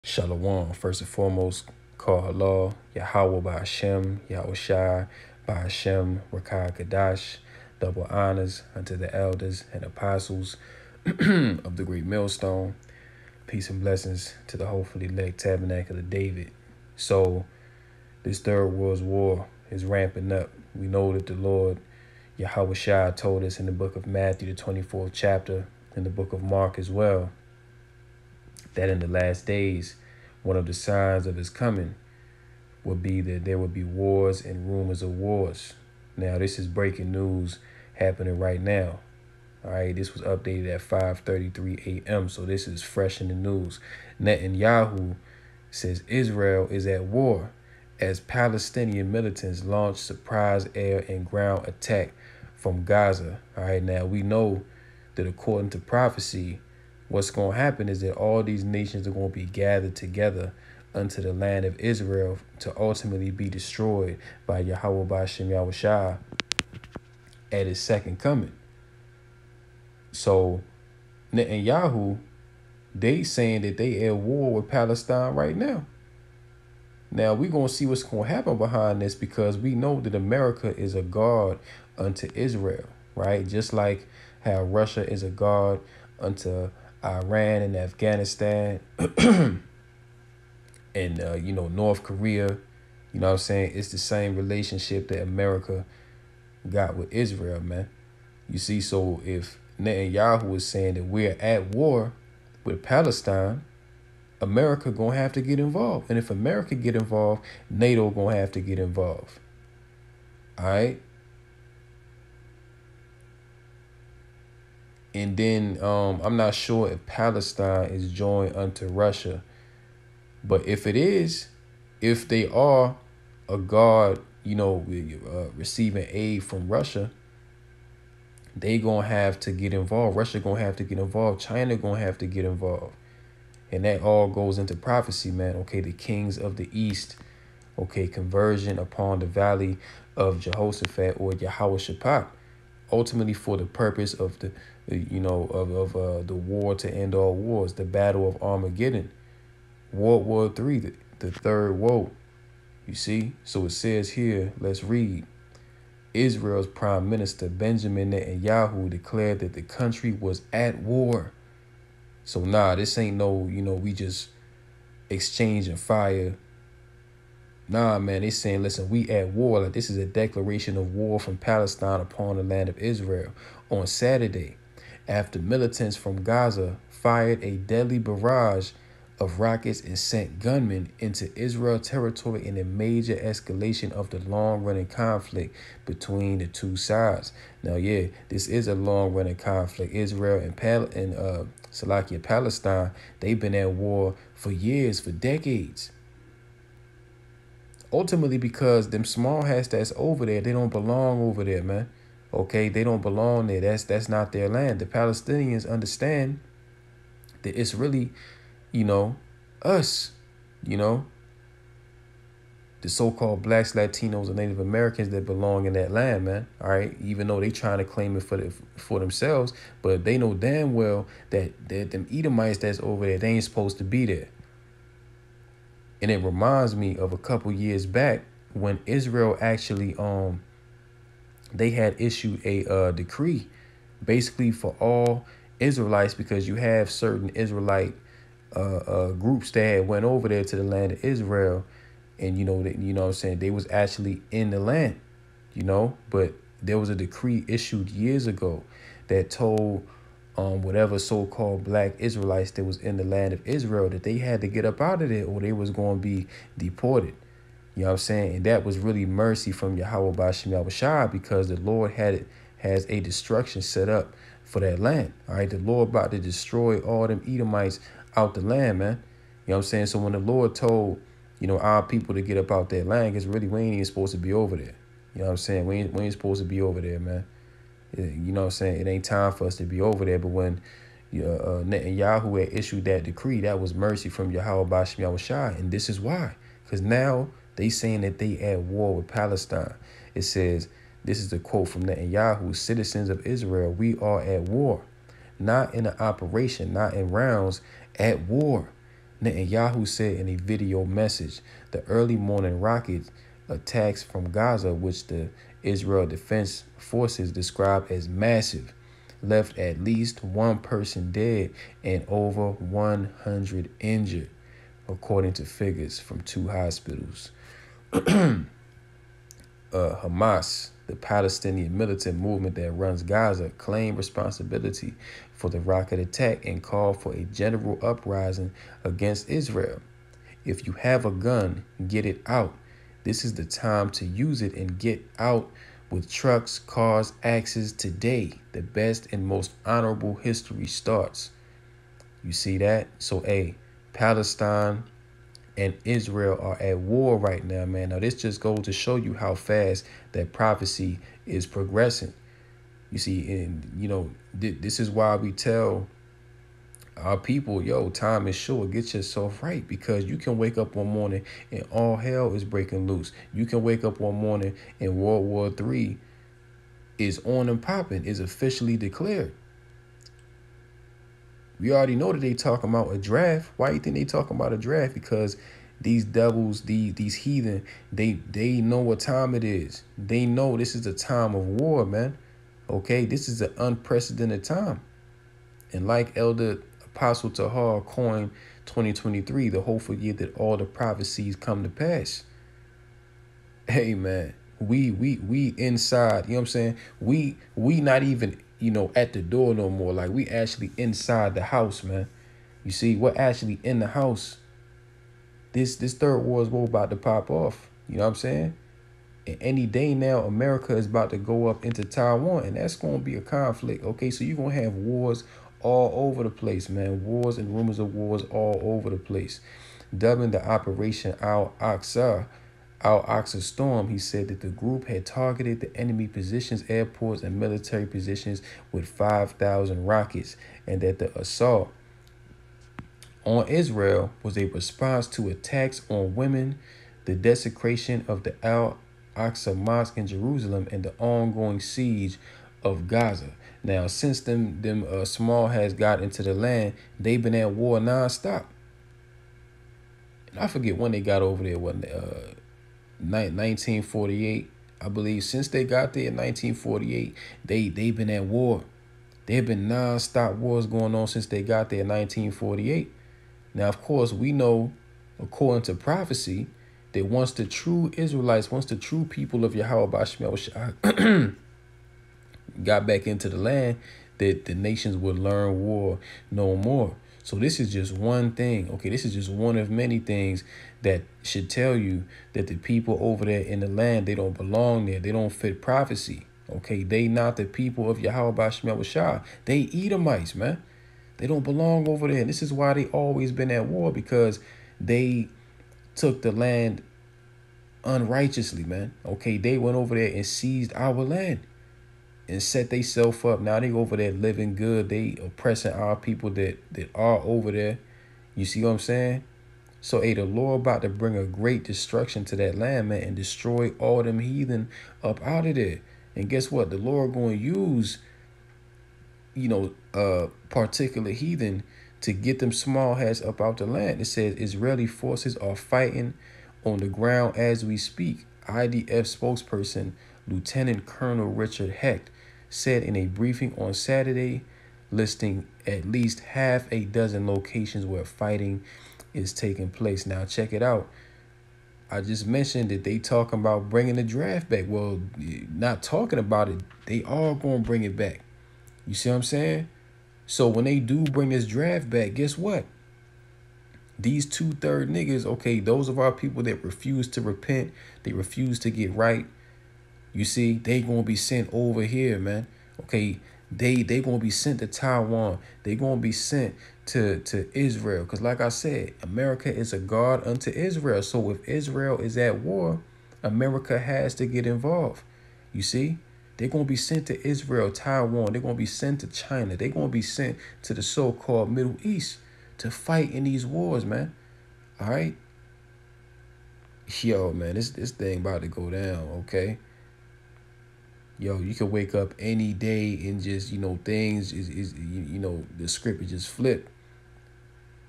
Shalom, first and foremost, call Allah, Yahweh by Hashem, Yahweh Shai by Hashem, Rakai Kadash, double honors unto the elders and apostles of the great millstone. Peace and blessings to the hopefully elect tabernacle of David. So, this third world war is ramping up. We know that the Lord, Yahweh Shai, told us in the book of Matthew, the 24th chapter, in the book of Mark as well, that in the last days, one of the signs of his coming would be that there would be wars and rumors of wars. Now, this is breaking news happening right now. All right, this was updated at 5:33 a.m., so this is fresh in the news. Netanyahu says Israel is at war as Palestinian militants launch surprise air and ground attack from Gaza. All right, now we know that according to prophecy, what's going to happen is that all these nations are going to be gathered together unto the land of Israel to ultimately be destroyed by Yahweh Bashem Yahweh Shai at his second coming. So Netanyahu, they saying that they at war with Palestine right now. Now we're going to see what's going to happen behind this, because we know that America is a guard unto Israel, right? Just like how Russia is a guard unto Iran and Afghanistan and, North Korea. You know what I'm saying? It's the same relationship that America got with Israel, man. You see, so if Netanyahu is saying that we're at war with Palestine, America gonna have to get involved. And if America get involved, NATO gonna have to get involved. All right? And then I'm not sure if Palestine is joined unto Russia. But if it is, if they are a guard, receiving aid from Russia, they going to have to get involved. Russia going to have to get involved. China going to have to get involved. And that all goes into prophecy, man. Okay, the kings of the east. Okay, conversion upon the valley of Jehoshaphat or Yahweh Shaphat. Ultimately for the purpose of the war to end all wars, the battle of Armageddon, World War III, the third woe. You see? So it says here, let's read. Israel's Prime Minister Benjamin Netanyahu declared that the country was at war. So this ain't no, we just exchanging fire. Man, they saying, listen, we at war. Like, this is a declaration of war from Palestine upon the land of Israel. On Saturday, after militants from Gaza fired a deadly barrage of rockets and sent gunmen into Israel territory in a major escalation of the long-running conflict between the two sides. Now, yeah, this is a long-running conflict. Israel and Palestine, they've been at war for years, for decades. Ultimately, because them small hats that's over there, they don't belong over there, man. Okay, they don't belong there. That's not their land. The Palestinians understand that it's really, us, the so-called blacks, Latinos, and Native Americans that belong in that land, man. All right, even though they trying to claim it for themselves, but they know damn well that them Edomites that's over there, they ain't supposed to be there. And it reminds me of a couple years back when Israel actually they had issued a decree basically for all Israelites, because you have certain Israelite groups that went over there to the land of Israel, and what I'm saying, they was actually in the land, but there was a decree issued years ago that told whatever so-called black Israelites that was in the land of Israel that they had to get up out of there or they was going to be deported. You know what I'm saying? And that was really mercy from Yahweh Bashem Yahweh Shai, because the Lord has a destruction set up for that land. All right, the Lord about to destroy all them Edomites out the land, man. You know what I'm saying? So when the Lord told, our people to get up out that land, because really we ain't even supposed to be over there. You know what I'm saying? We ain't supposed to be over there, man. You know what I'm saying? It ain't time for us to be over there. But when Netanyahu had issued that decree, that was mercy from Yahweh Bashem Yahweh Shai. And this is why. Because now they saying that they at war with Palestine. It says, this is the quote from Netanyahu: citizens of Israel, we are at war. Not in an operation, not in rounds, at war. Netanyahu said in a video message, the early morning rocket attacks from Gaza, which the Israel Defense Forces described as massive, left at least one person dead and over 100 injured, according to figures from two hospitals. Hamas, the Palestinian militant movement that runs Gaza, claimed responsibility for the rocket attack and called for a general uprising against Israel. If you have a gun, get it out. This is the time to use it and get out with trucks, cars, axes today. The best and most honorable history starts. You see that? So, Palestine and Israel are at war right now, man. Now, this just goes to show you how fast that prophecy is progressing. You see, and, this is why we tell our people, yo, time is short. Get yourself right, because you can wake up one morning and all hell is breaking loose. You can wake up one morning and World War III is on and popping, is officially declared. We already know that they talking about a draft. Why do you think they talking about a draft? Because these devils, these heathen, they know what time it is. They know this is a time of war, man. Okay, this is an unprecedented time. And like Elder Apostle Tahar coined 2023, the hopeful year that all the prophecies come to pass. Hey, man, we inside, you know what I'm saying? We not even, at the door no more. Like, we actually inside the house, man. You see, we're actually in the house. This third world war about to pop off. You know what I'm saying? And any day now, America is about to go up into Taiwan, and that's going to be a conflict. Okay, so you're going to have wars all over the place, man. Wars and rumors of wars all over the place. Dubbing the Operation Al-Aqsa Storm, he said that the group had targeted the enemy positions, airports, and military positions with 5,000 rockets, and that the assault on Israel was a response to attacks on women, the desecration of the Al-Aqsa Mosque in Jerusalem, and the ongoing siege of Gaza. Now, since them small has got into the land, they've been at war nonstop. And I forget when they got over there, 1948, I believe. Since they got there in 1948, they've been at war. There have been nonstop wars going on since they got there in 1948. Now, of course, we know, according to prophecy, that once the true Israelites, once the true people of Yahweh Bashmel got back into the land, that the nations would learn war no more. So this is just one thing. Okay, this is just one of many things that should tell you that the people over there in the land, they don't belong there. They don't fit prophecy. Okay, they not the people of Yahweh Bashmel Shah. They Edomites, man. They don't belong over there. And this is why they always been at war, because they took the land unrighteously, man. Okay, they went over there and seized our land and set themselves up. Now they over there living good. They oppressing our people that are over there. You see what I'm saying? So, the Lord about to bring a great destruction to that land, man, and destroy all them heathen up out of there. And guess what? The Lord going to use, particular heathen to get them small hats up out the land. It says Israeli forces are fighting on the ground as we speak. IDF spokesperson Lieutenant Colonel Richard Hecht said in a briefing on Saturday, listing at least half a dozen locations where fighting is taking place. Now, check it out. I just mentioned that they talking about bringing the draft back. Well, not talking about it. They are going to bring it back. You see what I'm saying? So when they do bring this draft back, guess what? These 2/3 niggas, okay, those of our people that refuse to repent, they refuse to get right. You see, they going to be sent over here, man. Okay, they going to be sent to Taiwan. They going to be sent to Israel. Because like I said, America is a guard unto Israel. So if Israel is at war, America has to get involved. You see, they're going to be sent to Israel, Taiwan. They're going to be sent to China. They're going to be sent to the so-called Middle East to fight in these wars, man. All right? Yo, man, this thing about to go down, okay? Yo, you can wake up any day and just, things is the script is just flipped.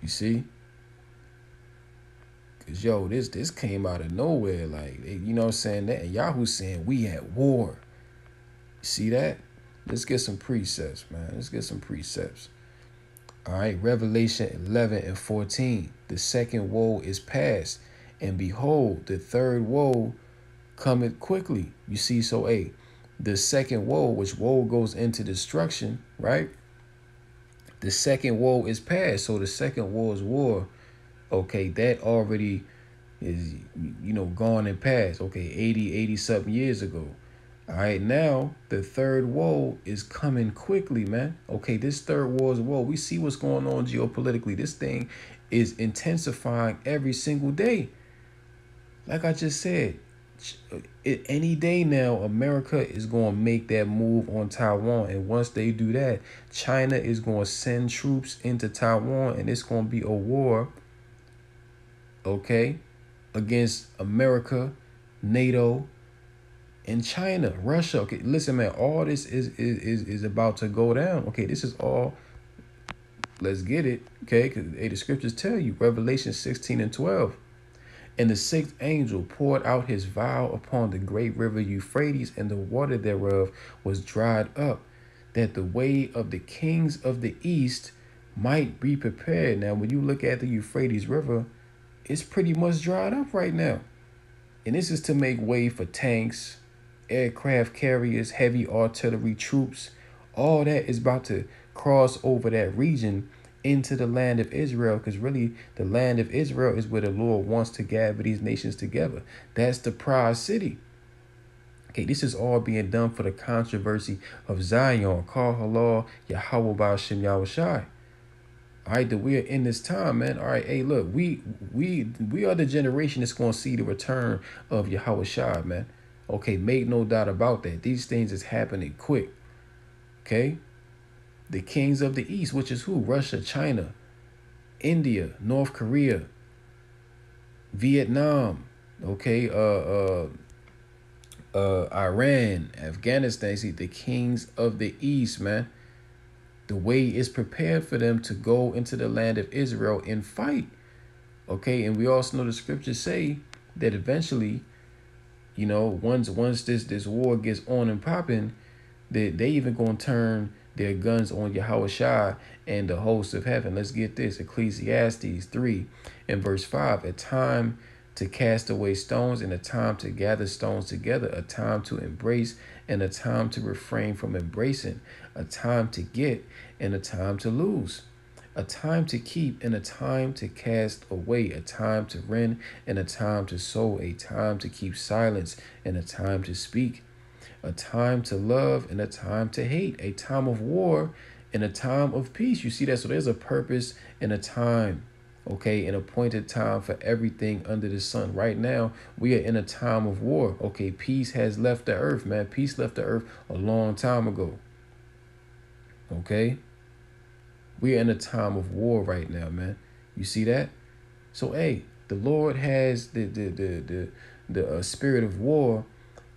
You see? Cause yo, this came out of nowhere. Like, you know what I'm saying? That and Yahoo saying we at war. See that? Let's get some precepts, man. Let's get some precepts. All right, Revelation 11 and 14. The second woe is past, and behold, the third woe cometh quickly. You see, so the second woe, which woe goes into destruction, right? The second woe is past. So the second woe is war. Okay, that already is, gone and past. Okay, 80 something years ago. All right, now the third woe is coming quickly, man. Okay, this third war is woe. We see what's going on geopolitically. This thing is intensifying every single day. Like I just said, any day now, America is going to make that move on Taiwan. And once they do that, China is going to send troops into Taiwan, and it's going to be a war, okay, against America, NATO, and China, Russia. Okay, listen, man, all this is about to go down. Okay, this is all. Let's get it. Okay, because the scriptures tell you, Revelation 16 and 12. And the sixth angel poured out his vial upon the great river Euphrates, and the water thereof was dried up, that the way of the kings of the east might be prepared. Now, when you look at the Euphrates River, it's pretty much dried up right now. And this is to make way for tanks, aircraft carriers, heavy artillery troops. All that is about to cross over that region into the land of Israel, because really the land of Israel is where the Lord wants to gather these nations together. That's the prize city. Okay, this is all being done for the controversy of Zion. Call halal Yahweh Ba'ashem Yahushai. All right, that we are in this time, man. All right, hey, look, we are the generation that's going to see the return of Yahushai, man. Okay, make no doubt about that. These things is happening quick. Okay, the kings of the east, which is who? Russia, China, India, North Korea, Vietnam. Okay, Iran, Afghanistan. See, the kings of the east, man. The way is prepared for them to go into the land of Israel and fight. Okay, and we also know the scriptures say that eventually, once this war gets on and popping, they even gonna turn their guns on Yahushua and the host of heaven. Let's get this. Ecclesiastes 3 and verse 5. A time to cast away stones, and a time to gather stones together, a time to embrace and a time to refrain from embracing, a time to get and a time to lose, a time to keep and a time to cast away, a time to rend and a time to sow, a time to keep silence and a time to speak, a time to love and a time to hate, a time of war and a time of peace. You see that? So there's a purpose and a time. Okay, an appointed time for everything under the sun. Right now, we are in a time of war. Okay, peace has left the earth, man. Peace left the earth a long time ago. Okay, we are in a time of war right now, man. You see that? So, hey, the Lord has the spirit of war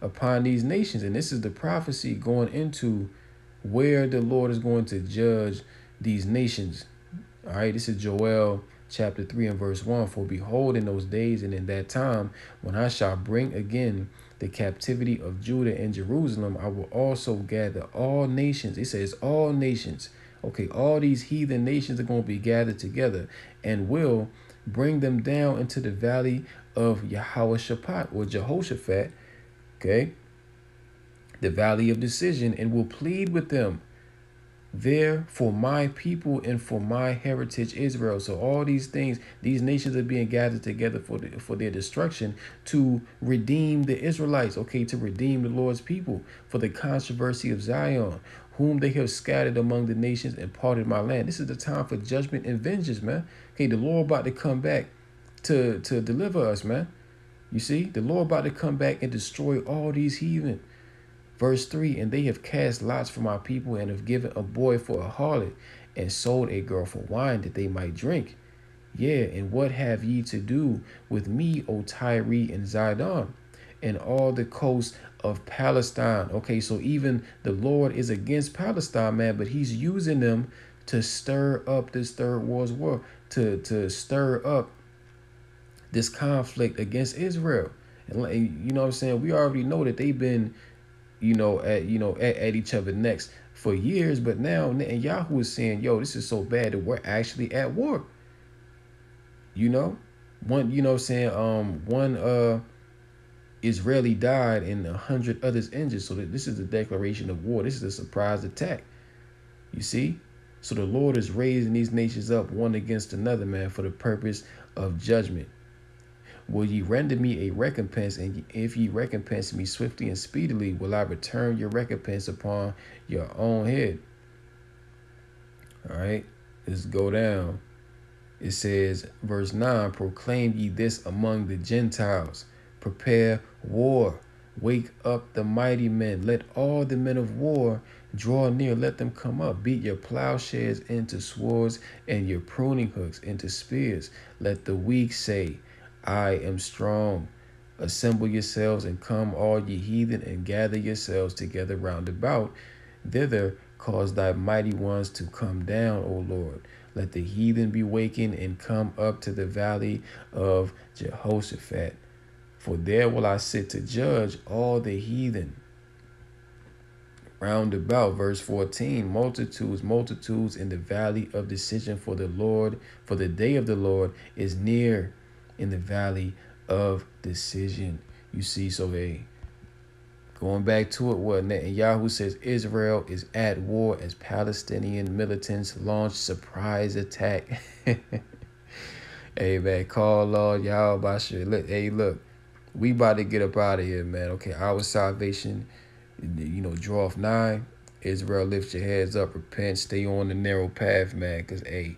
upon these nations, and this is the prophecy going into where the Lord is going to judge these nations. All right, this is Joel chapter 3 and verse 1. For behold, in those days and in that time, when I shall bring again the captivity of Judah and Jerusalem, I will also gather all nations. It says all nations. Okay, all these heathen nations are going to be gathered together and will bring them down into the valley of Yehoshaphat or Jehoshaphat. Okay, the valley of decision, and will plead with them there for my people and for my heritage Israel. So all these things, these nations are being gathered together for their destruction, to redeem the Israelites, okay, to redeem the Lord's people, for the controversy of Zion, whom they have scattered among the nations and parted my land. This is the time for judgment and vengeance, man. Okay, the Lord about to come back to deliver us, man. You see, the Lord about to come back and destroy all these heathen. Verse 3, and they have cast lots for my people, and have given a boy for a harlot, and sold a girl for wine, that they might drink. Yeah, and what have ye to do with me, O Tyre and Zidon, and all the coasts of Palestine? Okay, so even the Lord is against Palestine, man, but he's using them to stir up this third world war, to stir up this conflict against Israel. And you know what I'm saying? We already know that they've been, at each other necks for years, but now Netanyahu is saying, yo, this is so bad that we're actually at war. You know? One, you know what I'm saying, one Israeli died and 100 others injured. So that this is a declaration of war. This is a surprise attack. You see? So the Lord is raising these nations up one against another, man, for the purpose of judgment. Will ye render me a recompense? And if ye recompense me swiftly and speedily, will I return your recompense upon your own head? All right, let's go down. It says, verse 9, proclaim ye this among the Gentiles. Prepare war. Wake up the mighty men. Let all the men of war draw near. Let them come up. Beat your plowshares into swords and your pruning hooks into spears. Let the weak say, I am strong. Assemble yourselves and come, all ye heathen, and gather yourselves together round about. Thither cause thy mighty ones to come down, O Lord. Let the heathen be wakened and come up to the valley of Jehoshaphat. For there will I sit to judge all the heathen. Round about, verse 14, multitudes, multitudes in the valley of decision for the Lord, for the day of the Lord is near in the valley of decision. You see, so going back to it, what Netanyahu says, Israel is at war as Palestinian militants launch surprise attack. Hey, man, call Lord Yahweh Bashir. Hey, look, we about to get up out of here, man. Okay, our salvation, draweth nigh. Israel, lift your heads up, repent, stay on the narrow path, man, because, hey,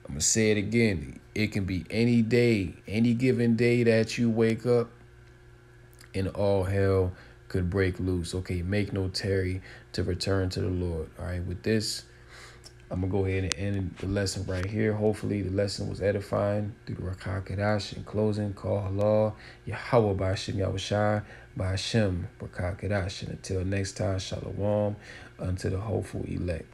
I'm going to say it again. It can be any day, any given day that you wake up and all hell could break loose. Okay, make no tarry to return to the Lord. All right, with this, I'm going to go ahead and end the lesson right here. Hopefully the lesson was edifying through the Rakah Kadash. In closing, call Allah, Yahweh Bashim Yahushai, Bashim Rakah Kadash. And until next time, Shalom unto the hopeful elect.